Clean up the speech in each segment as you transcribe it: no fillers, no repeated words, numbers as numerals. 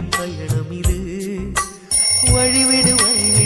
கண்ணீரின் பயணம் இது. வழிவிடு வழிவிடு.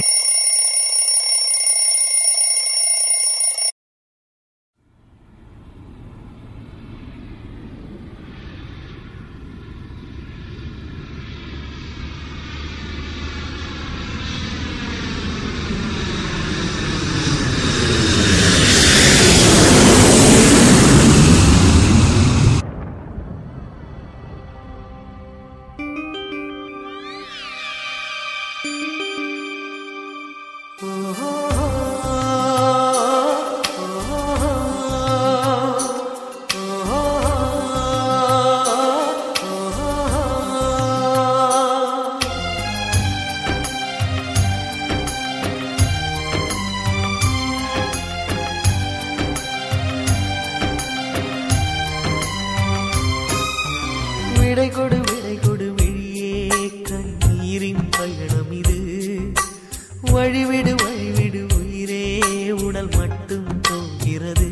விடை கொடு விழியே கண்ணீரின் பயணம் இது. வழிவிடு வழிவிடு உயிரே உடல் மட்டும் போகிறது.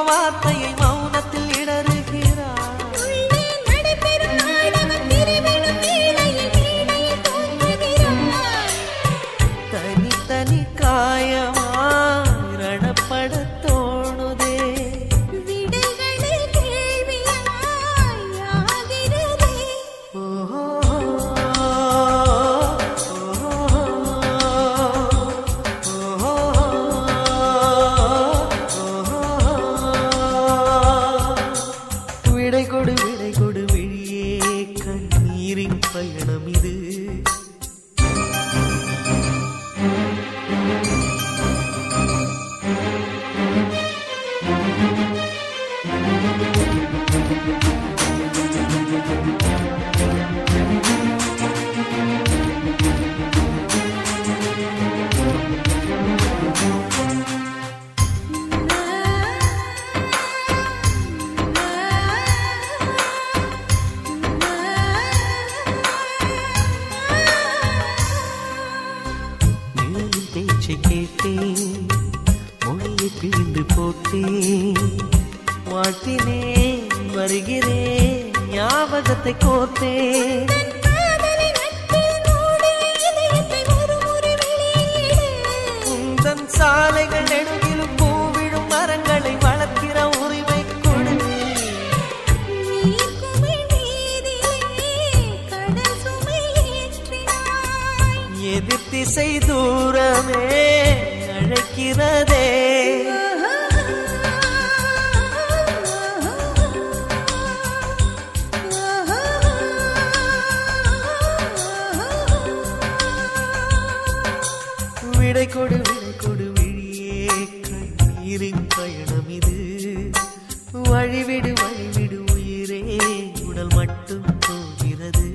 வார்த்தையை மௌனத்தில் இடறுகிறார். தனி காயமாய் ரணப்பட தோணுதே. விடை கொடு விழியே கண்ணீரின் பயணம் இது. பேச்சை கேட்டேன், மொழியை பிழிந்து போட்டேன், வாழ்த்தினேன் வருகிறேன் ஞாபகத்தை கோர்த்தேன். உந்தன் சாலைகள் நெடுகிலும் பூவிழும் மரங்களை வளர்க்கிற உரிமை கொடு. எதிர் திசை தூரமே அழைக்கிறதே. விடை கொடு விழியே கண்ணீரின் பயணம் இது. வழிவிடு உயிரே உடல் மட்டும் போகிறது.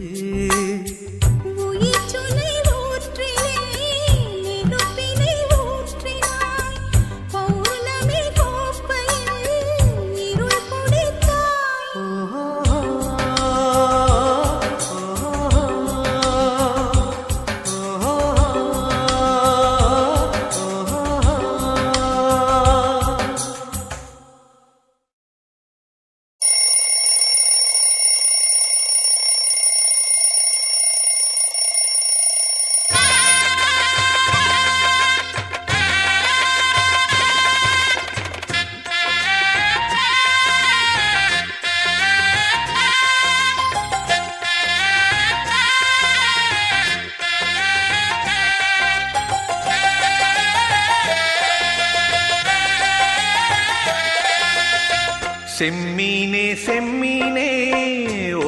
செம்மீனே செம்மீனே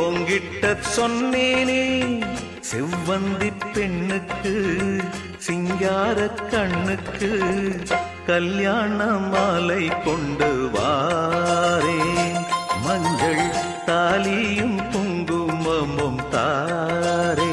உங்கிட்ட சொன்னேனே, செவ்வந்தி பெண்ணுக்கு சிங்கார கண்ணுக்கு கல்யாண மாலை கொண்டு வாரே, மஞ்சள் தாலியும் குங்குமமும் தாரே.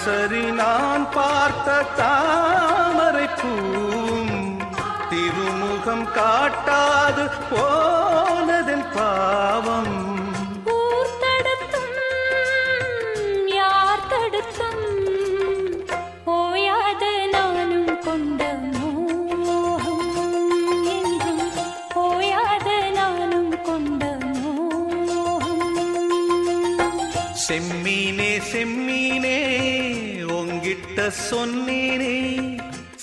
சரி நான் பார்த்த தாமரை பூம் திருமுகம் காட்டாது போனதன் பாவம். ஊர் தடுத்தும் யார் தடுத்தும் ஓயாத நானும் கொண்ட மோகம், என்றும் ஓயாத நானும் கொண்ட மோகம். செம்மீனே செம்மீனே உங்கிட்ட சொன்னேனே,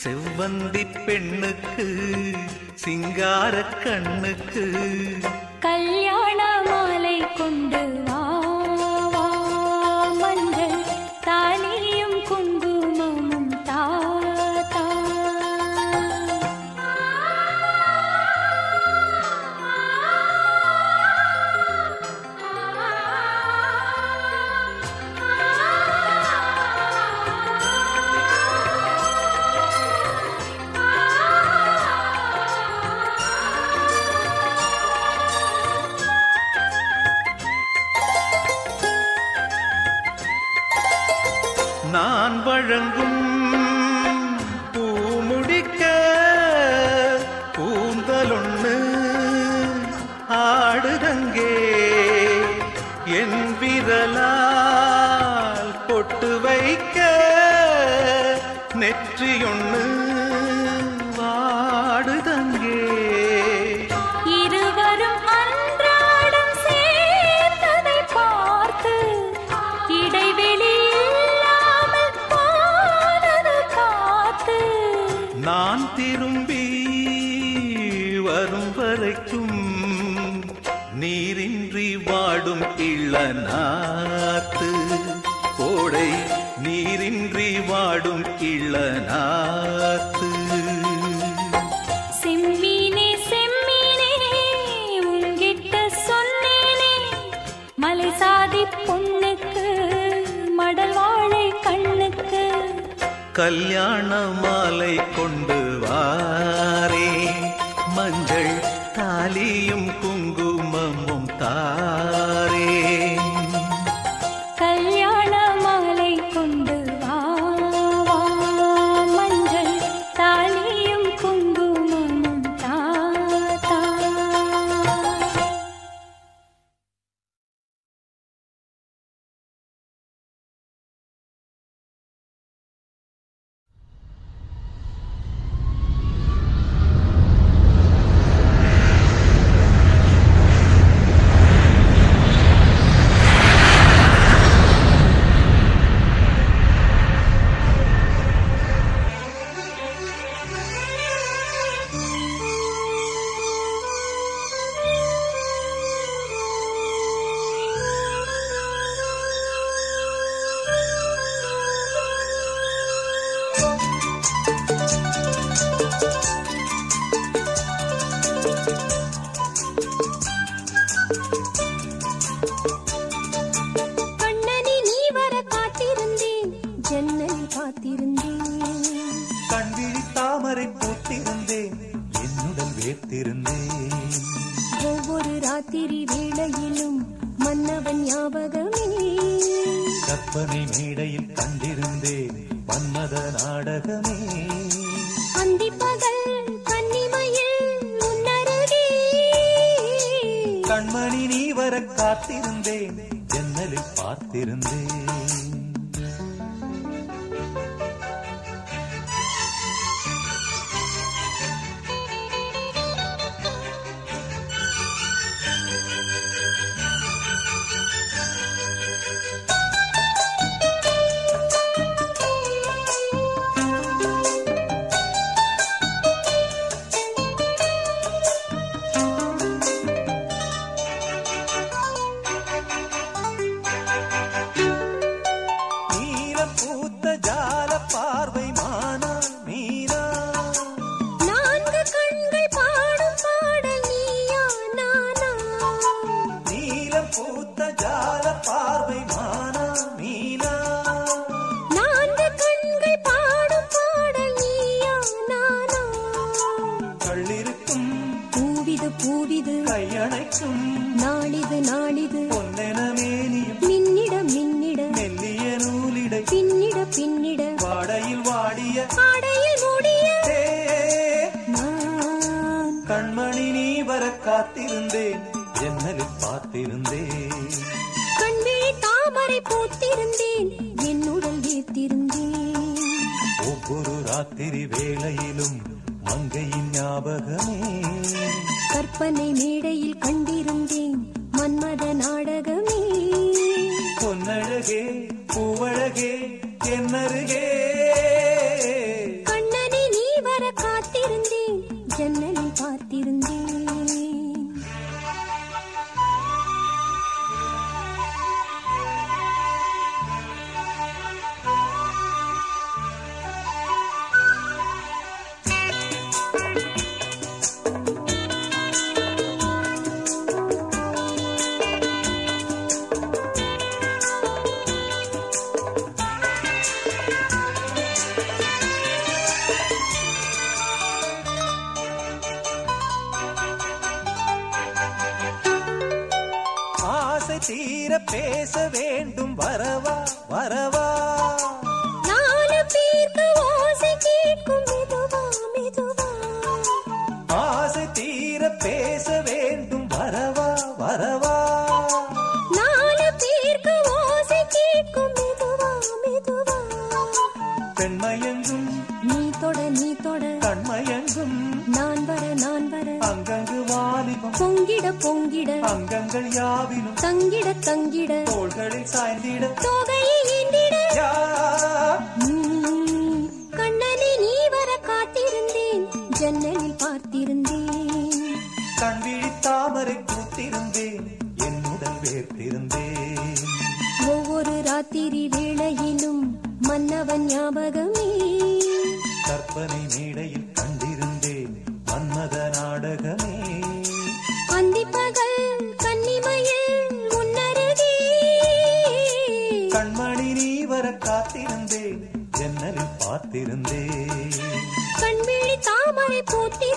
செவ்வந்தி பெண்ணுக்கு சிங்கார கண்ணுக்கு கல்யாண மாலை கொண்டு வா, மஞ்சள் தாலியும் குங்குமமும் தாத்தா. நான் வழங்கும் பூமுடிக்க கூந்தலொன்னு ஆடுதங்கே, என் விரலால் பொட்டு வைக்க நெற்றியொன்னு வாடுதங்கே. இருவரும் அன்றாடம் சேர்ந்ததை பார்த்து இடைவெளி நான் திரும்பி வரும் வரைக்கும் நீரின்றி வாடும் இளநாத்து, கோடை நீரின்றி வாடும் இளநாத்து. செம்மீனே செம்மீனே உங்கிட்ட சொன்னேனே, மலை சாதி பொண்ணுக்கு மடல் வாழை கண்ணுக்கு கல்யாண மாலை கொண்டு வாரே, மஞ்சள் தாலியும் குங்குமமும் தாரே. கல்யாண மாலை கொண்டு வா, மஞ்சள் தாலியும் குங்குமமும் தாத்தா. வேர்த்திருந்தேன். ஒவ்வொரு ராத்திரி வேளையிலும் மன்னவன் ஞாபகமே. கற்பனை மேடையில் கண்டிருந்தேன் மன்மத நாடகமே. அந்திப்பகல் கன்னிமையில் உன்னருகே. கண்மணி நீ வர காத்திருந்தேன் ஜன்னலில் பார்த்திருந்தேன். கையணைக்கும் நாளிது நாளிது பொன்னென மேனியும் மின்னிட மின்னிட மெல்லிய நூலிடை பின்னிட பின்னிட வாடையில் வாடிய ஆடையில் மூடிய நான் கண்மணி நீ வர காத்திருந்தேன் ஜன்னலில் பார்த்திருந்தேன். கண்விழி தாமரை பூத்திருந்தேன் என்னுடன் வீர்த்திருந்தேன். ஒவ்வொரு ராத்திரி வேளையிலும் மங்கையின் ஞாபகமே. கற்பனை மேடையில் கண்டிருந்தேன் மன்மத நாடகமே. பொன்னழகே பூவழகே என்னருகே. கண்ணனை நீ வர காத்திருந்தேன் ஜன்னலில் பார்த்திருந்தேன். தீர பேச வேண்டும் வரவா வரவா. நாலு பேருக்கு ஓசை கேட்கும் மெதுவா மெதுவா. ஆசை தீர பேச வேண்டும் வரவா வரவா. நாலு பேருக்கு ஓசை கேட்கும் மெதுவா மெதுவா. பெண்மயங்கும் நீ தொட நீ தொட கண்மயங்கும் நான் வர நான் வர. அங்கங்கு வாலிபம் பொங்கிட பொங்கிட அங்கங்கள் யாவிலும் தங்கிட தங்கிட தோள்களில் சாய்ந்திட தோகையை ஏந்திட. கண்ணனை நீ வர காத்திருந்தேன் ஜன்னலில் பார்த்திருந்தேன். கண்விழி தாமரை பூத்திருந்தேன் என்னுடன் வேர்த்திருந்தேன். ஒவ்வொரு ராத்திரி வேளையிலும் மன்னவன் ஞாபகமே. கற்பனை மேடையில் கண்டிருந்தேன் மன்மத நாடகமே. அந்திப்பகல் கன்னிமையில் உன்னருகே. கண்மணி நீ வர காத்திருந்தேன் ஜன்னலில் பார்த்திருந்தேன். கண்விழி தாமரை பூத்தி